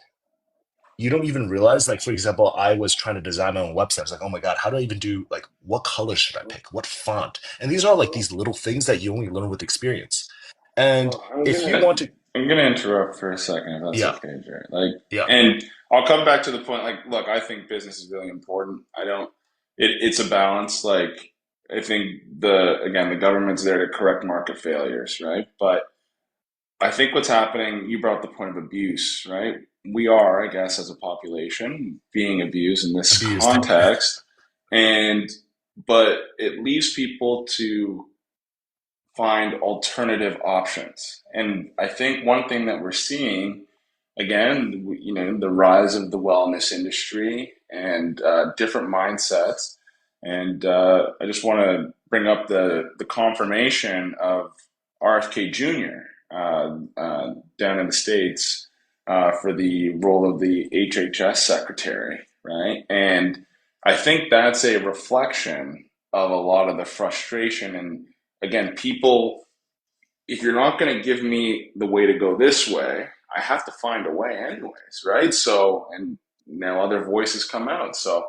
you don't even realize. Like, for example, I was trying to design my own website. I was like, oh my God, how do I even do, like, what color should I pick? What font? And these are all like these little things that you only learn with experience. And Well, if you want to, I'm gonna interrupt for a second if that's yeah, okay, Jerry. Like, yeah, and I'll come back to the point. Like, look, I think business is really important. I don't. It's a balance. Like, I think the government's there to correct market failures, right? But I think what's happening. You brought up the point of abuse, right? We are, I guess, as a population, being abused in this abused. Yeah. context, and but it leaves people to find alternative options. And I think one thing that we're seeing, again, the rise of the wellness industry and different mindsets. And I just want to bring up the confirmation of RFK Jr. Down in the States for the role of the HHS secretary, right? And I think that's a reflection of a lot of the frustration. And again, people, if you're not going to give me the way to go this way, I have to find a way anyways, right? So, and now other voices come out. So,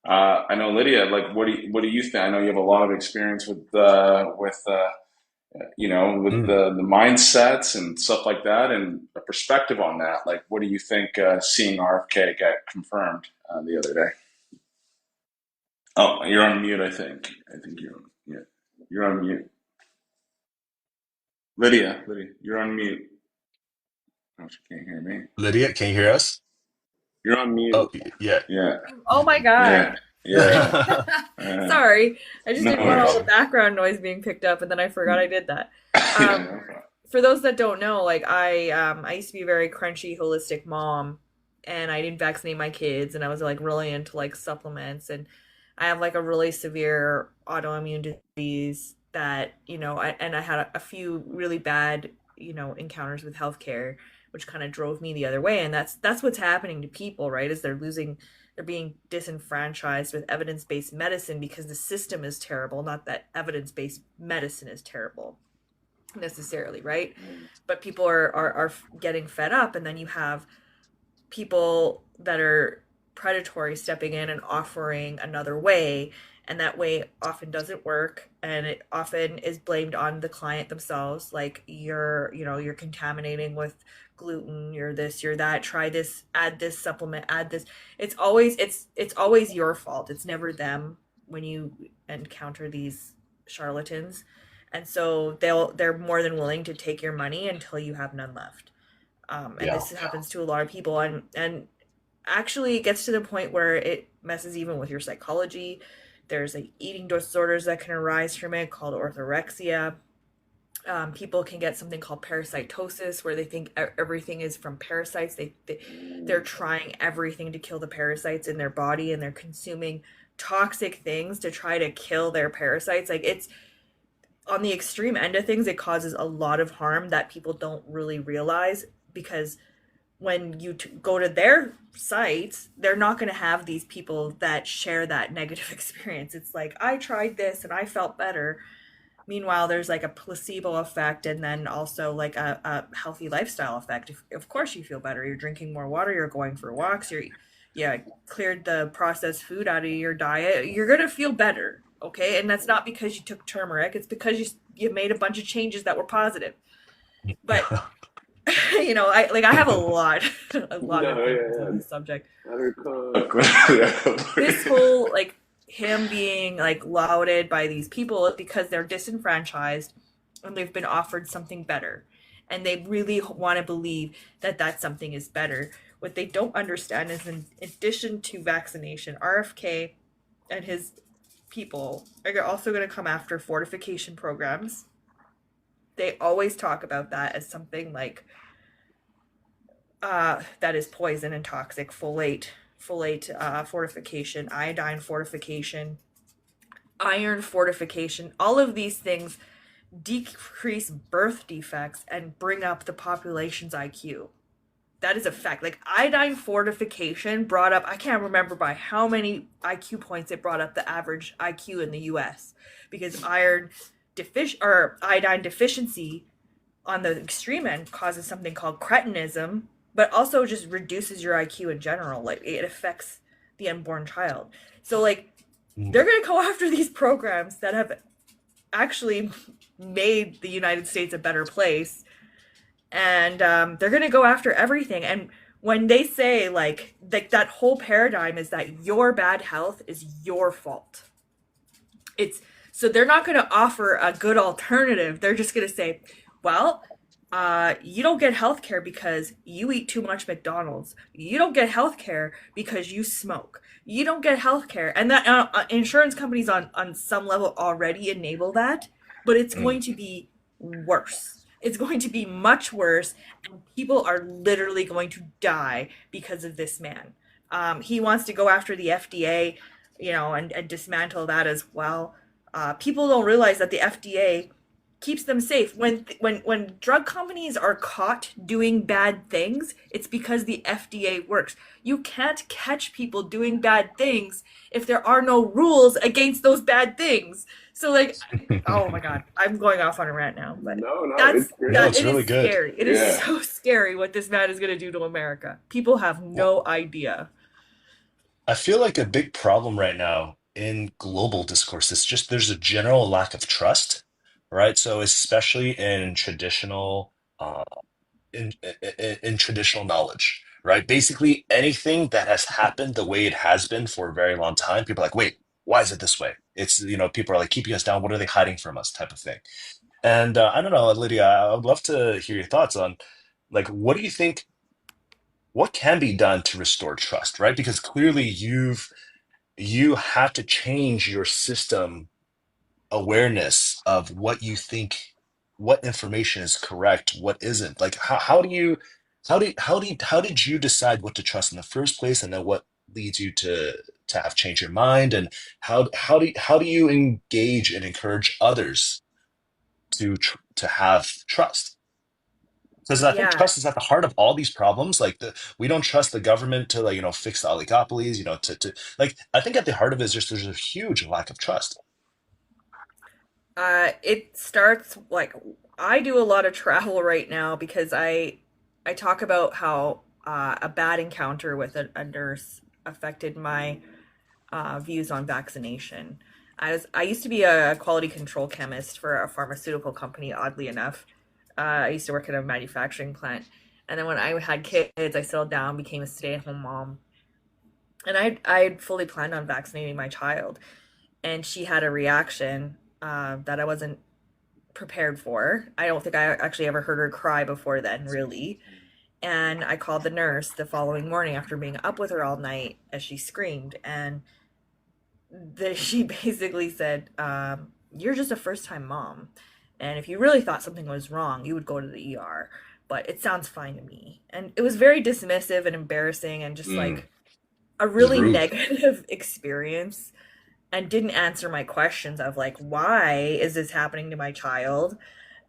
I know Lydia, like, what do you think? I know you have a lot of experience with Mm. the mindsets and stuff like that, and a perspective on that. Like, what do you think? Seeing RFK get confirmed the other day. Oh, you're on mute. I think you're on mute. Lydia, you're on mute. Oh, she can't hear me. Lydia, can you hear us? You're on Oh, mute. yeah. Yeah, Oh my yeah, God. yeah. Sorry. I just No didn't want all worries. the problem. background noise being picked up and then I forgot I did that. Yeah, Um, no problem. for those that don't know, like I used to be a very crunchy holistic mom and I didn't vaccinate my kids and I was like really into like supplements and I have like a really severe autoimmune disease that, and I had a few really bad, encounters with healthcare which kind of drove me the other way and that's what's happening to people, right? Is they're being disenfranchised with evidence-based medicine because the system is terrible, not that evidence-based medicine is terrible necessarily, right? But people are getting fed up, and then you have people that are predatory stepping in and offering another way, and that way often doesn't work, and it often is blamed on the client themselves, like you're contaminating with gluten, you're this, you're that, try this, add this supplement, add this. It's always your fault. It's never them when you encounter these charlatans. And so they're more than willing to take your money until you have none left. And Yeah. this happens to a lot of people, and actually it gets to the point where it messes even with your psychology. There's like eating disorders that can arise from it called orthorexia. People can get something called parasitosis where they think everything is from parasites. They're trying everything to kill the parasites in their body and they're consuming toxic things to try to kill their parasites. Like it's on the extreme end of things, it causes a lot of harm that people don't really realize because when you go to their sites, they're not going to have these people that share that negative experience. It's like, I tried this and I felt better. Meanwhile, there's like a placebo effect and then also like a healthy lifestyle effect. Of course, you feel better. You're drinking more water, you're going for walks, yeah, cleared the processed food out of your diet. You're going to feel better. Okay. And that's not because you took turmeric, it's because you made a bunch of changes that were positive. But I have a lot, a lot of No, opinions on yeah, this subject. yeah. Let her cook. This whole like him being like lauded by these people because they're disenfranchised and they've been offered something better, and they really want to believe that that something is better. What they don't understand is, in addition to vaccination, RFK and his people are also going to come after fortification programs. They always talk about that as something like that is poison and toxic. Folate fortification, iodine fortification, iron fortification. All of these things decrease birth defects and bring up the population's IQ. That is a fact. Like iodine fortification brought up, I can't remember by how many IQ points it brought up the average IQ in the US because iodine deficiency on the extreme end causes something called cretinism, but also just reduces your IQ in general. Like it affects the unborn child. So like they're gonna go after these programs that have actually made the United States a better place, and they're gonna go after everything. And when they say like that whole paradigm is that your bad health is your fault. It's so they're not going to offer a good alternative. They're just going to say, well, you don't get health care because you eat too much McDonald's. You don't get health care because you smoke. You don't get health care. And that insurance companies on some level already enable that, but it's going to be worse. It's going to be much worse, and people are literally going to die because of this man. He wants to go after the FDA, and dismantle that as well. People don't realize that the FDA keeps them safe. When drug companies are caught doing bad things, it's because the FDA works. You can't catch people doing bad things if there are no rules against those bad things. So like, oh my god, I'm going off on a rant now, but No, no, that's it's great. No, that it's it really is good. scary. It is Yeah. so scary what this man is going to do to America. People have Well, no idea. I feel like a big problem right now in global discourse is just there's a general lack of trust, right? So especially in traditional in traditional knowledge, right? Basically anything that has happened the way it has been for a very long time, people are like, wait, why is it this way? It's, people are like keeping us down. What are they hiding from us type of thing. And I don't know, Lydia, I would love to hear your thoughts on like, what do you think what can be done to restore trust, right? Because clearly you have to change your system awareness of what you think, what information is correct, what isn't. Like how do you how did you decide what to trust in the first place, and then what leads you to have changed your mind, and how do you engage and encourage others to have trust? Because I think Yeah. trust is at the heart of all these problems. Like we don't trust the government to, like, fix the oligopolies. To like, I think at the heart of it is just there's a huge lack of trust. It starts like I do a lot of travel right now because I talk about how a bad encounter with a nurse affected my views on vaccination. I used to be a quality control chemist for a pharmaceutical company. Oddly enough, I used to work at a manufacturing plant, and then when I had kids, I settled down, became a stay-at-home mom, and I fully planned on vaccinating my child, and she had a reaction that I wasn't prepared for. I don't think I actually ever heard her cry before then, really. And I called the nurse the following morning after being up with her all night as she screamed, and she basically said, "You're just a first-time mom, and if you really thought something was wrong, you would go to the ER. But it sounds fine to me." And it was very dismissive and embarrassing, and just Mm, like a it's really rude. negative experience, and didn't answer my questions of like, why is this happening to my child?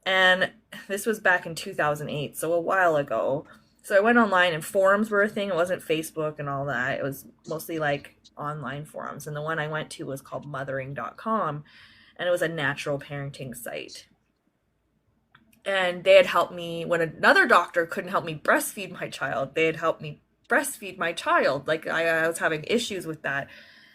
And this was back in 2008, so a while ago. So I went online, and forums were a thing. It wasn't Facebook and all that. It was mostly like online forums. And the one I went to was called mothering.com, and it was a natural parenting site. And they had helped me when another doctor couldn't help me breastfeed my child. They had helped me breastfeed my child. Like I was having issues with that.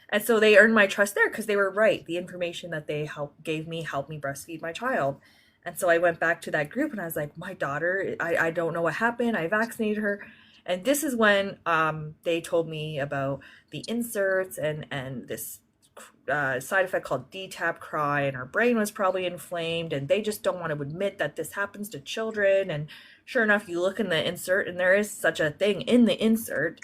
And so they earned my trust there because they were right. The information that they gave me helped me breastfeed my child. And so I went back to that group and I was like, my daughter, I don't know what happened. I vaccinated her. And this is when they told me about the inserts and this side effect called DTaP cry, and her brain was probably inflamed. And they just don't want to admit that this happens to children. And sure enough, you look in the insert, and there is such a thing in the insert,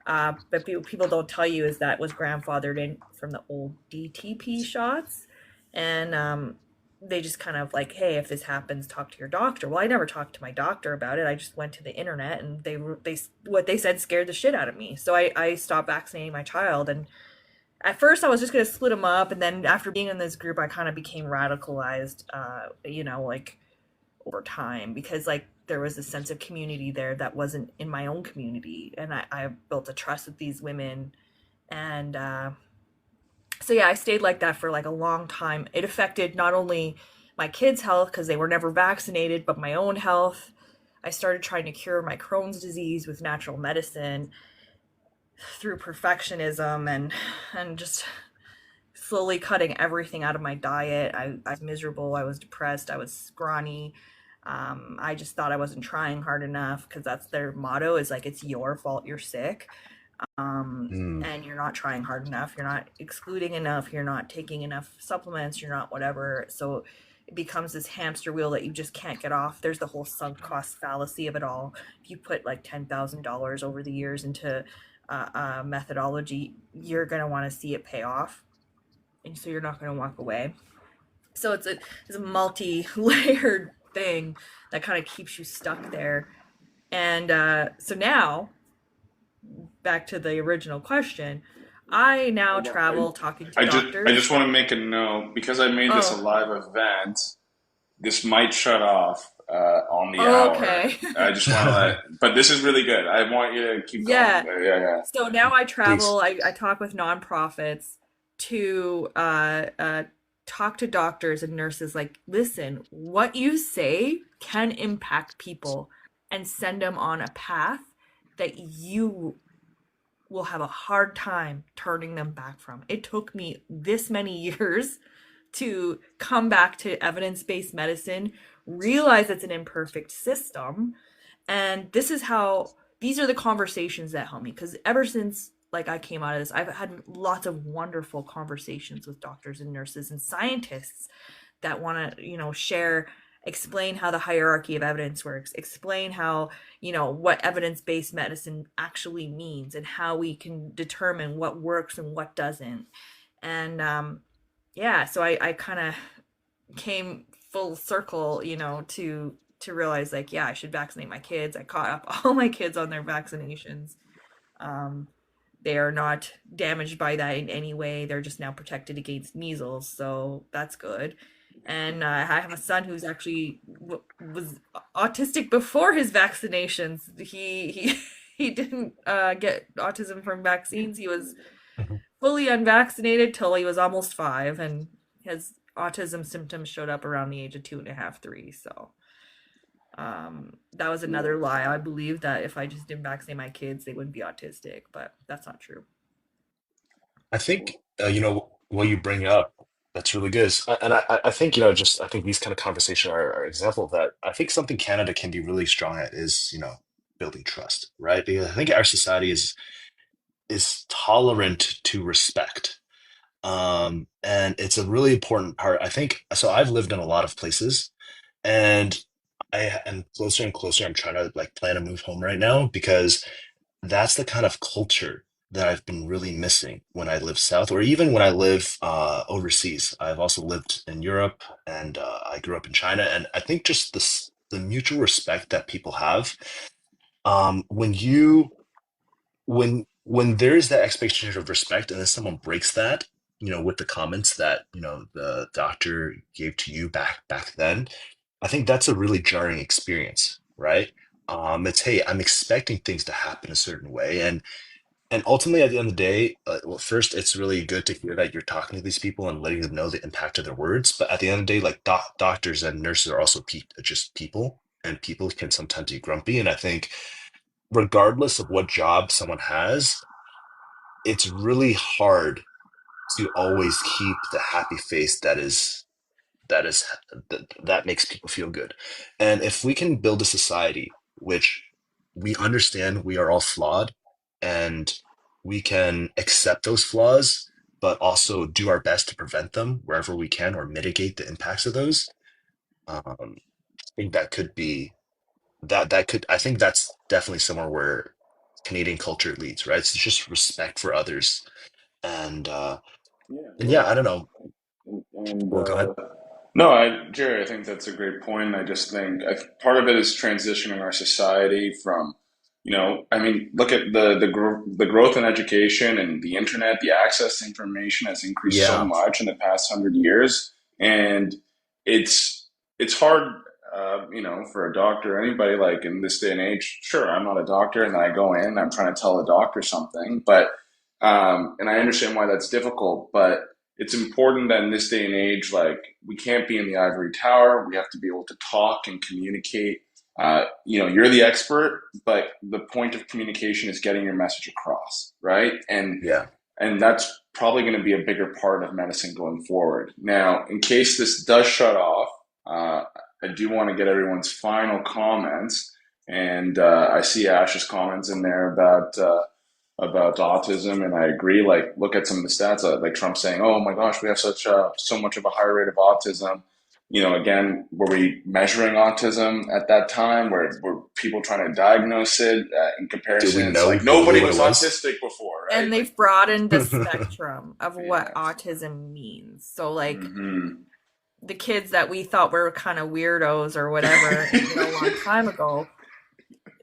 but people don't tell you is that was grandfathered in from the old DTP shots, and they just kind of like, hey, if this happens, talk to your doctor. Well, I never talked to my doctor about it. I just went to the internet, and they what they said scared the shit out of me. So I stopped vaccinating my child, and at first I was just gonna split them up, and then after being in this group, I kind of became radicalized. Like over time, because like there was a sense of community there that wasn't in my own community, and I built a trust with these women, and so yeah, I stayed like that for like a long time. It affected not only my kids' health because they were never vaccinated, but my own health. I started trying to cure my Crohn's disease with natural medicine through perfectionism, and just slowly cutting everything out of my diet. I was miserable. I was depressed. I was scrawny. I just thought I wasn't trying hard enough because that's their motto is like, it's your fault you're sick. Mm, And you're not trying hard enough. You're not excluding enough. You're not taking enough supplements. You're not whatever. So it becomes this hamster wheel that you just can't get off. There's the whole sunk cost fallacy of it all. If you put like $10,000 over the years into a methodology, you're going to want to see it pay off. And so you're not going to walk away. So it's a multi-layered thing that kind of keeps you stuck there. And so now, back to the original question, I now Hold on. travel talking to I just doctors. want to make a note because I made this a Oh, live event. This might shut off on the hour. okay. I just want to but this is really good. I want you to keep going. Yeah. Yeah, yeah. So now I travel, please. I talk with nonprofits to talk to doctors and nurses like, listen, what you say can impact people and send them on a path that you will have a hard time turning them back from. It took me this many years to come back to evidence-based medicine, realize it's an imperfect system, and these are the conversations that help me, because ever since like I came out of this, I've had lots of wonderful conversations with doctors and nurses and scientists that want to, share explain how the hierarchy of evidence works, explain how, what evidence-based medicine actually means and how we can determine what works and what doesn't. And yeah, so I kind of came full circle, to realize like, yeah, I should vaccinate my kids. I caught up all my kids on their vaccinations. Um, they are not damaged by that in any way. They're just now protected against measles, so that's good. And I have a son who's actually was autistic before his vaccinations. He he didn't get autism from vaccines. He was Mhm. fully unvaccinated till he was almost 5, and his autism symptoms showed up around the age of 2.5, 3. So that was Yeah. another lie. I believed that if I just didn't vaccinate my kids, they wouldn't be autistic, but that's not true. I think what you bring up, that's really good. And I think just I think these kind of conversations are an example of that. I think something Canada can be really strong at is building trust, right? Because I think our society is tolerant to respect. And it's a really important part. I think so. I've lived in a lot of places, and I am closer and closer. I'm trying to like plan a move home right now because that's the kind of culture that I've been really missing when I live south, or even when I live overseas. I've also lived in Europe, and I grew up in China, and I think just the mutual respect that people have when when there's that expectation of respect, and then someone breaks that, with the comments that the doctor gave to you back then, I think that's a really jarring experience, right? It's, hey, I'm expecting things to happen a certain way, and ultimately, at the end of the day, well, first, it's really good to hear that you're talking to these people and letting them know the impact of their words. But at the end of the day, like doctors and nurses are also just people, and people can sometimes be grumpy. And I think, regardless of what job someone has, it's really hard to always keep the happy face that is that makes people feel good. And if we can build a society which we understand we are all flawed, and we can accept those flaws, but also do our best to prevent them wherever we can or mitigate the impacts of those, I think that could be that could I think that's definitely somewhere where Canadian culture leads, right? It's just respect for others. And Yeah. and yeah, I don't know. And Well, go ahead. no, Jerry, I think that's a great point. I just think part of it is transitioning our society from, I mean, look at the growth in education and the internet. The access to information has increased so Yeah. much in the past 100 years, and it's it's hard, for a doctor or anybody like in this day and age. Sure, I'm not a doctor, and then I go in, I'm trying to tell a doctor something, but and I understand why that's difficult, but it's important that in this day and age, like we can't be in the ivory tower. We have to be able to talk and communicate. You're the expert, but the point of communication is getting your message across, right? Yeah. And that's probably going to be a bigger part of medicine going forward. Now, in case this does shut off, I do want to get everyone's final comments, and I see Ash's comments in there about autism, and I agree. Like, look at some of the stats, like Trump saying, "Oh my gosh, we have so much of a high rate of autism." Again, were we measuring autism at that time? Were people trying to diaggnose it? In Do we comparison, it's know like really nobody what it was was? autistic before, right? And Like, they've broadened the spectrum of what yeah. autism means. So, like, Hmm. the kids that we thought were kind of weirdos or whatever, a long time ago,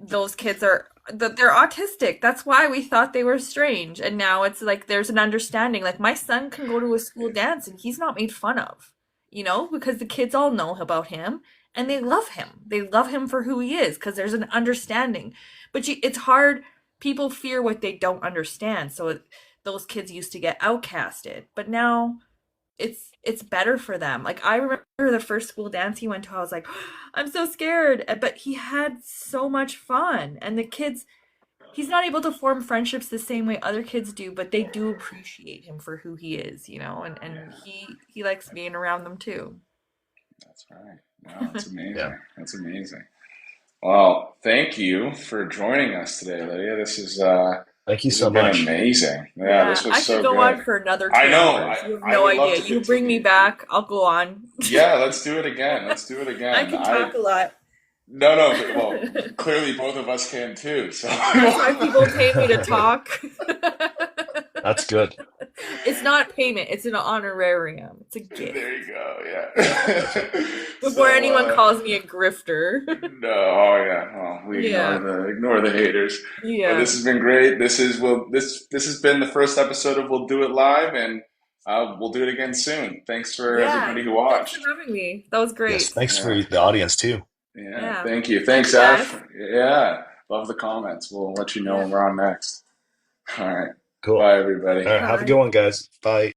those kids are they're autistic. That's why we thought they were strange. And now it's like there's an understanding. Like my son can go to a school dance and he's not made fun of, because the kids all know about him and they love him. They love him for who he is because there's an understanding. But it's hard. People fear what they don't understand. So those kids used to get outcasted, but now it's better for them. Like I remember the first school dance he went to, I was like, I'm so scared. But he had so much fun. And the kids, he's not able to form friendships the same way other kids do, but they do appreciate him for who he is, and Yeah, he likes being around them too. that's right. No, that's Yeah. amazing. That's amazing. Well, thank you for joining us today, Lydia. This is Thank you This so has been much. amazing. Yeah, Yeah, this was I could so go good. on for another I two know. hours. You have I no would love idea. to You bring me continue. back, I'll go on. Yeah, let's do it again. Let's do it I again. can talk a lot. No, no, but, well, clearly both of us can too. So That's why people pay me to talk. That's good. It's not payment, it's an honorarium. It's a gift. there you go. Yeah. Before So anyone calls me a grifter. no, oh yeah. Well, we Yeah. ignore the haters. But Yeah. this has been great. This has been the first episode of We'll Do It Live, and we'll do it again soon. Thanks for Yeah. everybody who Thanks for watched. having me. That was Yes, great. thanks for Yeah. the audience too. Yeah. Yeah. Thank you. Thanks, Thanks, guys. Ash. Yeah. Love the comments. We'll let you know Yeah. when we're on next. All right. Cool. Bye, everybody. All right, have a good Bye. one, guys. Bye.